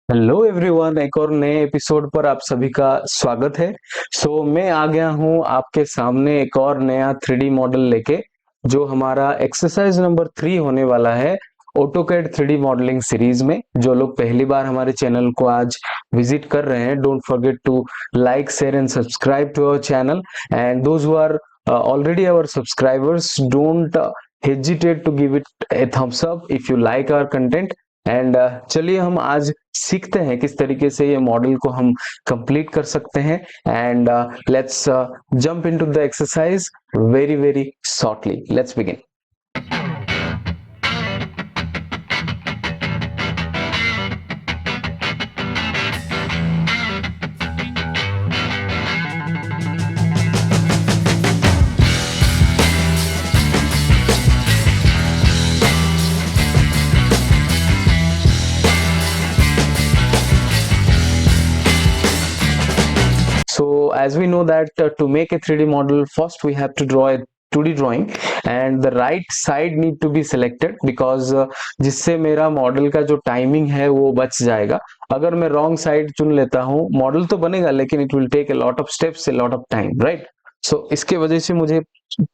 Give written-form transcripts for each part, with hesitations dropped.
Hello everyone, एक और नए एपिसोड पर आप सभी का स्वागत है। मैं आ गया हूं आपके सामने एक और नया 3D मॉडल लेके, जो हमारा एक्सरसाइज नंबर 3 होने वाला है ऑटोकैड 3D मॉडलिंग सीरीज में। जो लोग पहली बार हमारे चैनल को आज विजिट कर रहे हैं, don't forget to like, share and subscribe to our channel. And those who are already our subscribers, don't hesitate to give it a thumbs up if you like our content। And चलिए हम आज सीखते हैं किस तरीके से ये model को हम कंप्लीट कर सकते हैं। And let's jump into the exercise very very shortly. Let's begin. So as we know that to make a 3D model, first we have to draw a 2D drawing and the right side need to be selected because जिससे मेरा model का जो timing है वो बच जाएगा। अगर मैं रॉन्ग साइड चुन लेता हूँ, मॉडल तो बनेगा लेकिन it will take a lot of steps, a lot of time, right? So इसके वजह से मुझे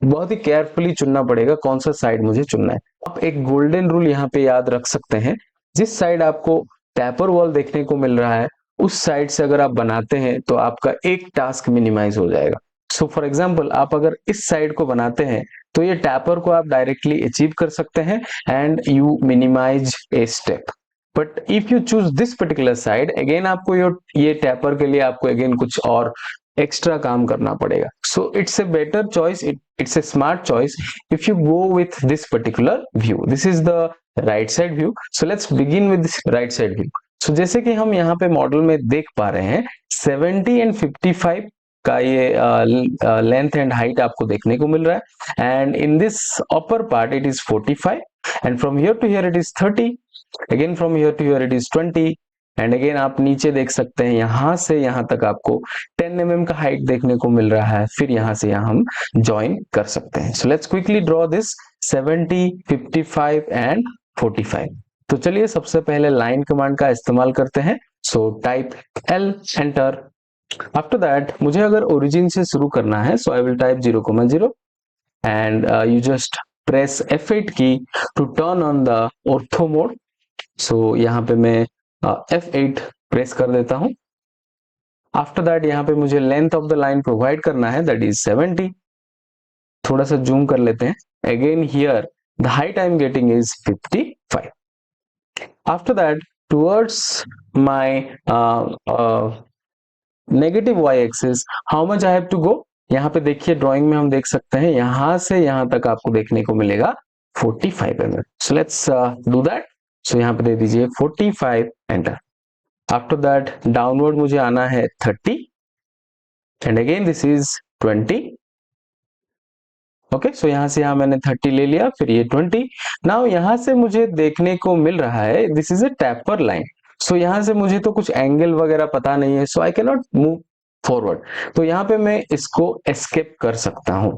बहुत ही केयरफुली चुनना पड़ेगा कौन सा साइड मुझे चुनना है। आप एक गोल्डन रूल यहाँ पे याद रख सकते हैं, जिस साइड आपको टैपर वॉल देखने को मिल रहा है उस साइड से अगर आप बनाते हैं तो आपका एक टास्क मिनिमाइज हो जाएगा। सो फॉर एग्जांपल, आप अगर इस साइड को बनाते हैं तो ये टैपर को आप डायरेक्टली अचीव कर सकते हैं and you minimise a step. But if you choose this particular side, again आपको ये टैपर के लिए आपको अगेन कुछ और एक्स्ट्रा काम करना पड़ेगा। So it's a better choice, it's a smart choice if you go with this particular view. This is the right side view. So let's begin with this right side view. So जैसे कि हम यहाँ पे model में देख पा रहे हैं 70 एंड 55 का ये लेंथ एंड हाइट आपको देखने को मिल रहा है। And in this upper part it is 45 and from here to here it is 30, again from here to here it is 20 and again आप नीचे देख सकते हैं यहां से यहां तक आपको 10 mm का हाइट देखने को मिल रहा है। फिर यहां से यहां हम ज्वाइन कर सकते हैं। So let's quickly draw this 70, 55 and 45। तो चलिए सबसे पहले लाइन कमांड का इस्तेमाल करते हैं। So type L, enter. After that मुझे अगर ओरिजिन से शुरू करना है, so I will type 0,0 and you just press F8 key to turn on the ortho mode. So यहाँ पे मैं F8 प्रेस कर देता हूं। आफ्टर दैट यहाँ पे मुझे length of the line provide करना है, दैट इज 70। थोड़ा सा जूम कर लेते हैं। Again here the height I am getting is 55। After that, towards my negative y-axis, how much I have to go? यहाँ पे देखिए ड्राइंग में हम देख सकते हैं यहां से यहां तक आपको देखने को मिलेगा 45 mm। So let's do that। So यहाँ पे दे दीजिए 45, एंटर। After that, डाउनवर्ड मुझे आना है 30 and again this is 20। Okay, so यहां से यहां मैंने 30 ले लिया, फिर ये 20। नाउ यहां से मुझे देखने को मिल रहा है this is a taper line. So यहां से मुझे तो कुछ एंगल वगैरह पता नहीं है, so I can not move forward. तो यहाँ पे मैं इसको एस्केप कर सकता हूं।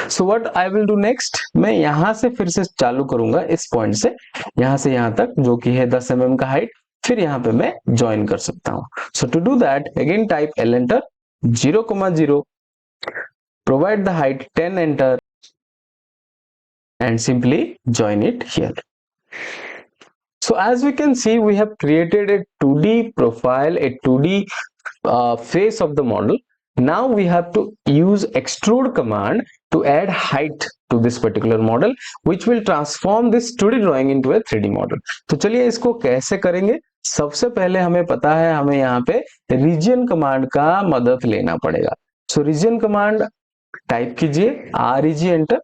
So what I will do next, मैं यहां से फिर से चालू करूंगा इस पॉइंट से यहां तक, जो कि है 10 mm का हाइट। फिर यहाँ पे मैं ज्वाइन कर सकता हूं। So to do that again type L, enter. 0,0 provide the height 10, enter and simply join it here. So as we can see, we have created a 2D profile, a 2D face of the model. Now we have to use extrude command to add height to this particular model, which will transform this 2D drawing into a 3D model. तो चलिए इसको कैसे करेंगे। सबसे पहले हमें पता है हमें यहाँ पे रीजन कमांड का मदद लेना पड़ेगा। सो रीजन कमांड टाइप कीजिए REG, एंटर।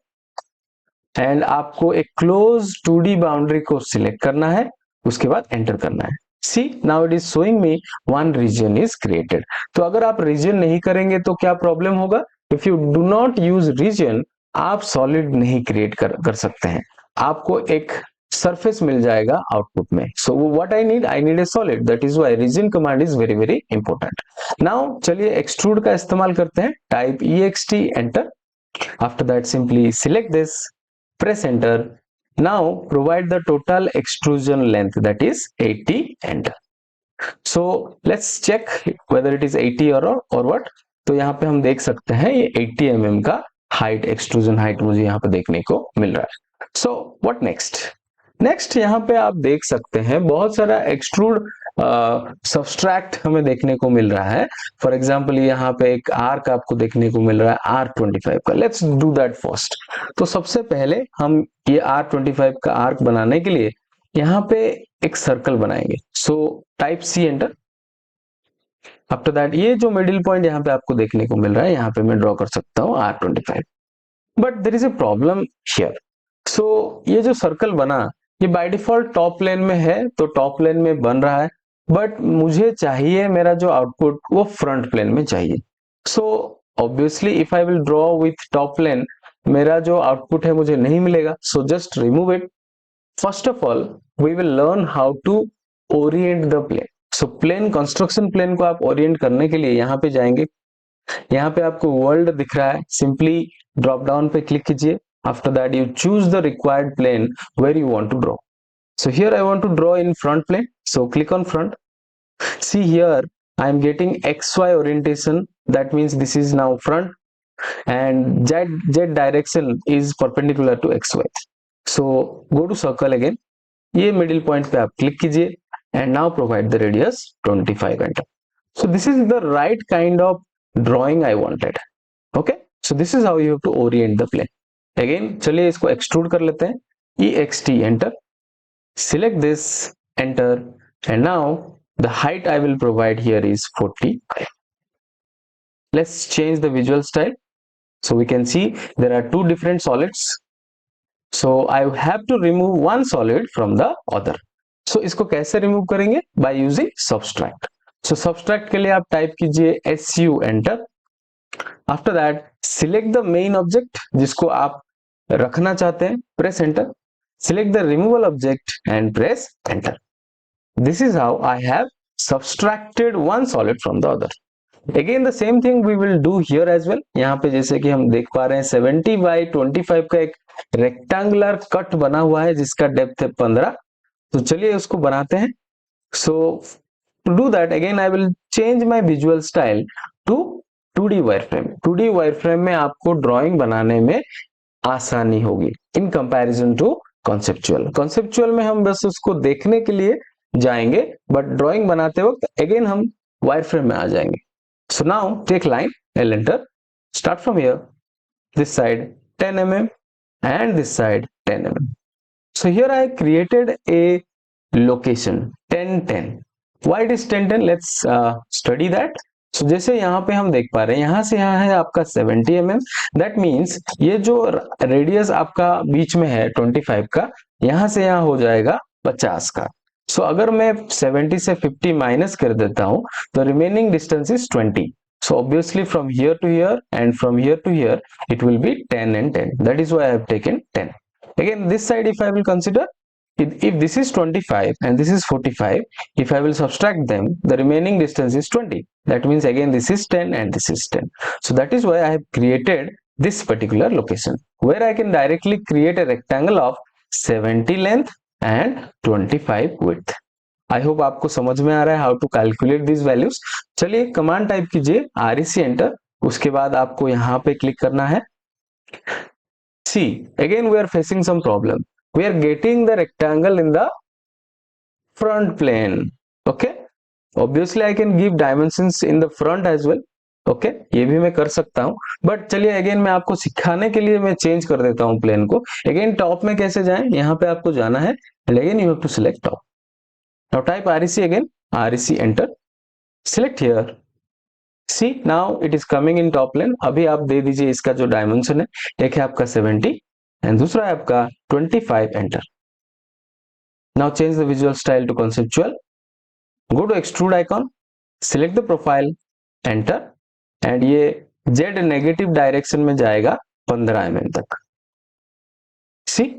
एंड आपको एक क्लोज 2D बाउंड्री को सिलेक्ट करना है, उसके बाद एंटर करना है। See now it is showing me one region is created. तो अगर आप रीजन नहीं करेंगे तो क्या प्रॉब्लम होगा? If you do not use region, आप सॉलिड नहीं क्रिएट कर सकते हैं। आपको एक सरफेस मिल जाएगा आउटपुट में। So what I need a solid, that is why region command is very very important. Now चलिए एक्सट्रूड का इस्तेमाल करते हैं। Type EXT, enter. After that simply select this, press enter। Now provide the total extrusion length, that is 80, enter। So let's check whether it is 80 और what. तो यहाँ पे हम देख सकते हैं ये 80 mm का हाइट, एक्सट्रूजन हाइट मुझे यहाँ पे देखने को मिल रहा है। So what next? नेक्स्ट यहाँ पे आप देख सकते हैं बहुत सारा एक्सट्रूड सबस्ट्रैक्ट हमें देखने को मिल रहा है। फॉर एग्जाम्पल यहाँ पे एक आर्क आपको देखने को मिल रहा है R25 का। Let's do that first. तो सबसे पहले हम ये R25 का आर्क बनाने के लिए यहाँ पे एक सर्कल बनाएंगे। So type C enter. After that ये जो मिडिल पॉइंट यहाँ पे आपको देखने को मिल रहा है, यहाँ पे मैं ड्रॉ कर सकता हूँ R25। But there is a problem here. So ये जो सर्कल बना ये बाय डिफॉल्ट टॉप प्लेन में है, तो टॉप प्लेन में बन रहा है, बट मुझे चाहिए मेरा जो आउटपुट वो फ्रंट प्लेन में चाहिए। So obviously if I will draw with top plane, मेरा जो आउटपुट है मुझे नहीं मिलेगा। So just remove it. First of all we will learn how to orient the plane. So plane, construction plane को आप ओरिएंट करने के लिए यहाँ पे जाएंगे, यहाँ पे आपको वर्ल्ड दिख रहा है, सिंपली ड्रॉप डाउन पे क्लिक कीजिए। After that you choose the required plane where you want to draw. So here I want to draw in front plane, so click on front. See here I am getting XY orientation, that means this is now front, and Z direction is perpendicular to XY. So go to circle again, ये middle point पे आप click कीजिए and now provide the radius 25 enter. So this is the right kind of drawing I wanted. Okay, so this is how you have to orient the plane. Again चलिए इसको extrude कर लेते हैं, EXT enter, select this, enter, and now the height I will provide here is 45. Let's change the visual style. So we can see there are two different solids. So I have to remove one solid from the other. So इसको कैसे remove करेंगे? By using subtract. So subtract के लिए आप type कीजिए SU enter. After that select the main object जिसको आप रखना चाहते हैं, press enter. Select the removal object and press enter. This is how I have subtracted one solid from the other. Again the same thing we will do here as well. यहाँ पे जैसे कि हम देख पा रहे हैं 70 by 25 का एक रेक्टेंगुलर कट बना हुआ है जिसका डेप्थ है 15। तो चलिए उसको बनाते हैं। So to do that again I will change my visual style to 2D wireframe. 2D wireframe में आपको ड्राइंग बनाने में आसानी होगी in comparison to conceptual. Conceptual में हम बस उसको देखने के लिए जाएंगे, बट ड्राइंग बनाते वक्त अगेन हम वायरफ्रेम में आ जाएंगे। So now take line, L enter, start from here, this side 10 mm and this side 10 mm. So here I created a location 10 10. Why it is 10 10? Let's study that. So जैसे यहाँ पे हम देख पा रहे हैं यहाँ से यहाँ है आपका 70 mm, दैट मीन्स ये जो रेडियस आपका बीच में है 25 का, यहाँ से यहाँ हो जाएगा 50 का। सो अगर मैं 70 से 50 माइनस कर देता हूं तो remaining distance is 20. So obviously from here to here and from here to here it will be 10 and 10. That is why I have taken 10. Again this side if I will consider, if this is 25 and this is 45, if I will subtract them, the remaining distance is 20. That means again this is 10 and this is 10. So that is why I have created this particular location where I can directly create a rectangle of 70 length and 25 width. I hope आपको समझ में आ रहा है how to calculate this values. चलिए command type कीजिए REC enter, उसके बाद आपको यहाँ पे क्लिक करना है। See again we are facing some problem, we are getting the rectangle in the front plane. Okay, obviously I can give dimensions in the front as well. Okay, ये भी मैं कर सकता हूं, बट चलिए अगेन मैं आपको सिखाने के लिए मैं चेंज कर देता हूं प्लेन को। अगेन टॉप में कैसे जाएं, यहाँ पे आपको जाना है, again you have to select top. Now type REC again, REC enter, select here. See now it is coming in top plane. अभी आप दे दीजिए इसका जो डायमेंशन है, एक है आपका 70 एंड दूसरा है आपका 25 enter. Now change the visual style to conceptual. Go to extrude icon, select the profile, enter, and ये Z negative direction में जाएगा 15 mm तक. See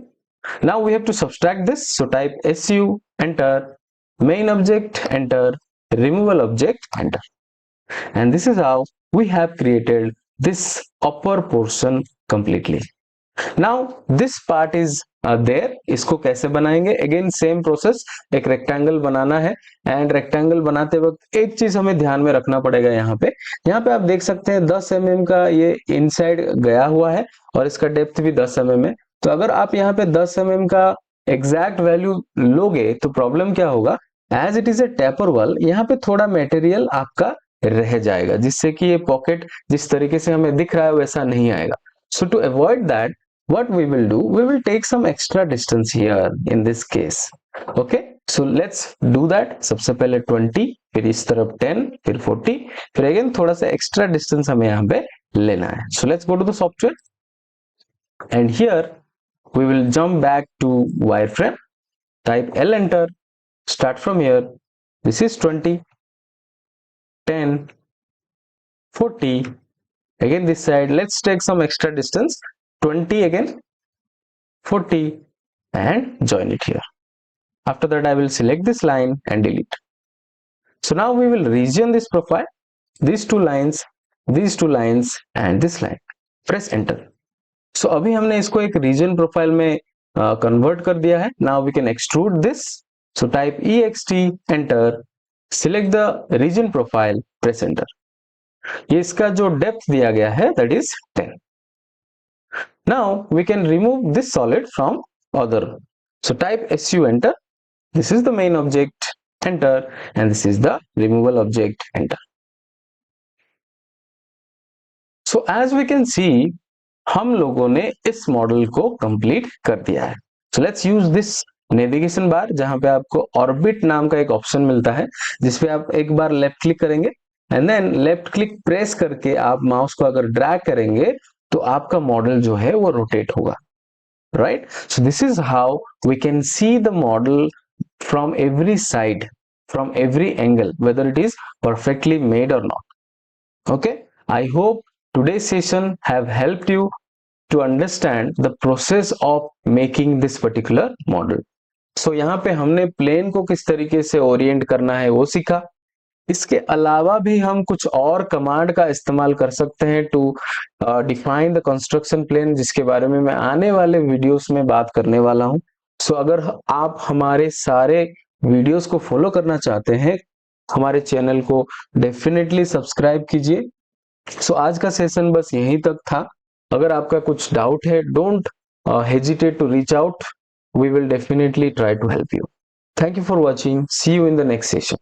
now we have to subtract this, so type SU enter, main object enter, removal object enter, and this is how we have created this upper portion completely. Now this part is there, इसको कैसे बनाएंगे? Again same process, एक rectangle बनाना है and rectangle बनाते वक्त एक चीज हमें ध्यान में रखना पड़ेगा। यहाँ पे आप देख सकते हैं 10 mm का ये इनसाइड गया हुआ है और इसका डेप्थ भी 10 mm है। तो अगर आप यहाँ पे 10 mm का एग्जैक्ट वैल्यू लोगे तो प्रॉब्लम क्या होगा, as it is a taper wall, यहाँ पे थोड़ा मटेरियल आपका रह जाएगा, जिससे कि ये पॉकेट जिस तरीके से हमें दिख रहा है वैसा नहीं आएगा। So to avoid that, what we will do, we will take some extra distance here in this case. Okay, so let's do that. सबसे पहले 20, फिर इस तरफ 10, फिर 40, फिर again थोड़ा सा extra distance हमें यहाँ पे लेना है. So let's go to the software, and here we will jump back to wireframe. Type L, enter. Start from here. This is 20, 10, 40. Again this side, let's take some extra distance, 20 again, 40, and join it here. After that, I will select this line and delete. So now we will region this profile, these two lines, and this line. Press enter. So अभी हमने इसको एक region profile में convert कर दिया है. Now we can extrude this. So type ext, enter, select the region profile, press enter. ये इसका जो depth दिया गया है that is 10. Now we can remove this solid from other. So type su, enter. This is the main object, enter, and this is the removal object, enter. So as we can see, हम लोगों ने इस model को complete कर दिया है. So let's use this navigation bar, जहां पे आपको ऑर्बिट नाम का एक ऑप्शन मिलता है, जिसपे आप एक बार लेफ्ट क्लिक करेंगे and then left click press करके आप माउस को अगर ड्रैग करेंगे तो आपका मॉडल जो है वो रोटेट होगा. Right? So this is how we can see the model from every side, from every angle, whether it is perfectly made or not. Okay, I hope today's session have helped you to understand the process of making this particular model. So यहाँ पे हमने plane को किस तरीके से Orient करना है वो सीखा. इसके अलावा भी हम कुछ और कमांड का इस्तेमाल कर सकते हैं to define the construction plane, जिसके बारे में मैं आने वाले वीडियोस में बात करने वाला हूं. सो अगर आप हमारे सारे वीडियोस को फॉलो करना चाहते हैं, हमारे चैनल को डेफिनेटली सब्सक्राइब कीजिए. सो आज का सेशन बस यहीं तक था. अगर आपका कुछ डाउट है, don't hesitate to reach out. We will definitely try to help you. Thank you for watching. See you in the next session.